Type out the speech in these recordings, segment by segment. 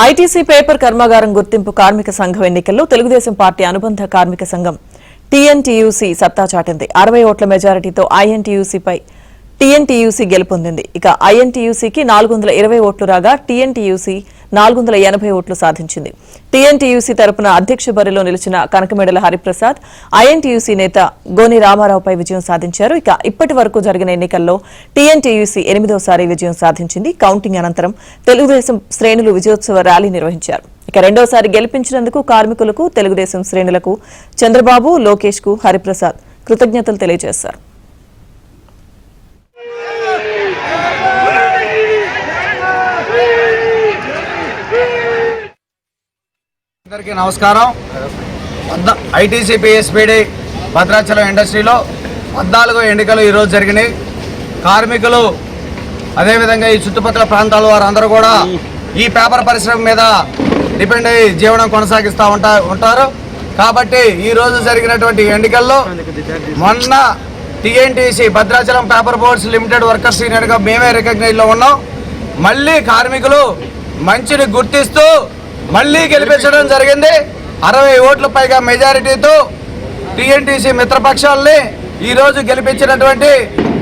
ITC paper కర్మాగారం గుర్తింపు కార్మిక సంఘం ఎన్నికల్లో తెలుగుదేశం పార్టీ అనుబంధ కార్మిక సంఘం టీఎన్టీయూసీ సత్తా చాటింది. 60 ఓట్ల మెజారిటీతో టీఎన్టీయూసీ గెలుపొందింది. ఇక ఐఎన్టీయూసీకి 420 ఓట్లు రాగా టీఎన్టీయూసీ 480 ఓట్లు సాధించింది. టీఎన్టీయూసీ తరపున అధ్యక్ష బరిలో నిలిచిన కనకమేడల హరిప్రసాద్ ఐఎన్టీయూసీ నేత గోని రామారావుపై విజయం సాధించారు. ఇక ఇప్పటి వరకు జరిగిన ఎన్నికల్లో టీఎన్టీయూసీ 8వసారి విజయం సాధించింది. కౌంటింగ్ అనంతరం తెలుగుదేశం శ్రేణులు విజయోత్సవ ర్యాలీ నిర్వహించారు. ఇక రెండోసారి గెలిపించినందుకు కార్మికులకు, తెలుగుదేశం శ్రేణులకు చంద్రబాబు, లోకేష్ కు హరిప్రసాద్ కృతజ్ఞతలు తెలియజేశారు. అందరికీ నమస్కారం. ఐటీసీ పిఎస్పీడీ భద్రాచలం ఇండస్ట్రీలో 14 ఎన్నికలు ఈరోజు జరిగినాయి. కార్మికులు అదేవిధంగా ఈ చుట్టుపక్కల ప్రాంతాల వారందరూ కూడా ఈ పేపర్ పరిశ్రమ మీద డిపెండ్ అయ్యి జీవనం కొనసాగిస్తూ ఉంటారు. కాబట్టి ఈరోజు జరిగినటువంటి ఎన్నికల్లో మొన్న TNTC Bhadrachalam paper boards limited workers యూనియన్గా మేమే రికగ్నైజ్లో ఉన్నాం. మళ్ళీ కార్మికులు మంచిని గుర్తిస్తూ మళ్ళీ గెలిపించడం జరిగింది. 60 ఓట్ల పైగా మెజారిటీతో టీఎన్టీసీ మిత్రపక్షాలని ఈరోజు గెలిపించినటువంటి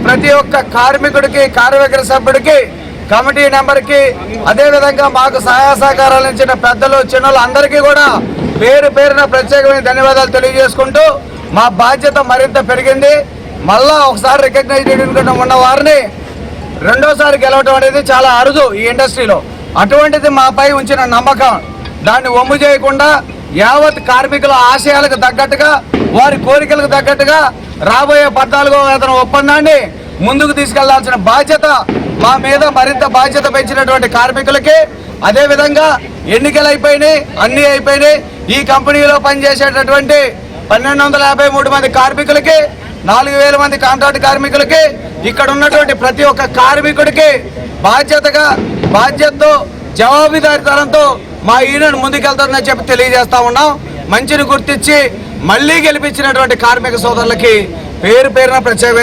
ప్రతి ఒక్క కార్మికుడికి, కార్మిక సభ్యుడికి, కమిటీ నెంబర్కి, అదేవిధంగా మాకు సహాయ సహకారాలు ఇచ్చిన పెద్దలు, చిన్నలు అందరికీ కూడా పేరు పేరున ప్రత్యేకమైన ధన్యవాదాలు తెలియజేసుకుంటూ మా బాధ్యత మరింత పెరిగింది. మళ్ళా ఒకసారి రికగ్నైజ్డ్ ఉన్న వారిని రెండోసారి గెలవడం అనేది చాలా అరుదు ఈ ఇండస్ట్రీలో. అటువంటిది మాపై ఉంచిన నమ్మకం, దాన్ని ఒమ్ము చేయకుండా యావత్ కార్మికుల ఆశయాలకు తగ్గట్టుగా, వారి కోరికలకు తగ్గట్టుగా రాబోయే 14వ వేతన ఒప్పందాన్ని ముందుకు తీసుకెళ్లాల్సిన బాధ్యత మా మీద మరింత బాధ్యత పెంచినటువంటి కార్మికులకి, అదేవిధంగా ఎన్నికలు అయిపోయినాయి, అన్నీ అయిపోయినాయి. ఈ కంపెనీలో పనిచేసేటటువంటి 1253 మంది కార్మికులకి, 4000 మంది కాంట్రాక్ట్ కార్మికులకి, ఇక్కడ ఉన్నటువంటి ప్రతి ఒక్క కార్మికుడికి బాధ్యతతో జవాబుదారీతనంతో మా యూనియన్ ముందుకెళ్తుందని చెప్పి తెలియజేస్తా ఉన్నాం. మంచిని గుర్తించి మళ్ళీ గెలిపించినటువంటి కార్మిక సోదరులకి పేరు పేరున ప్రత్యేక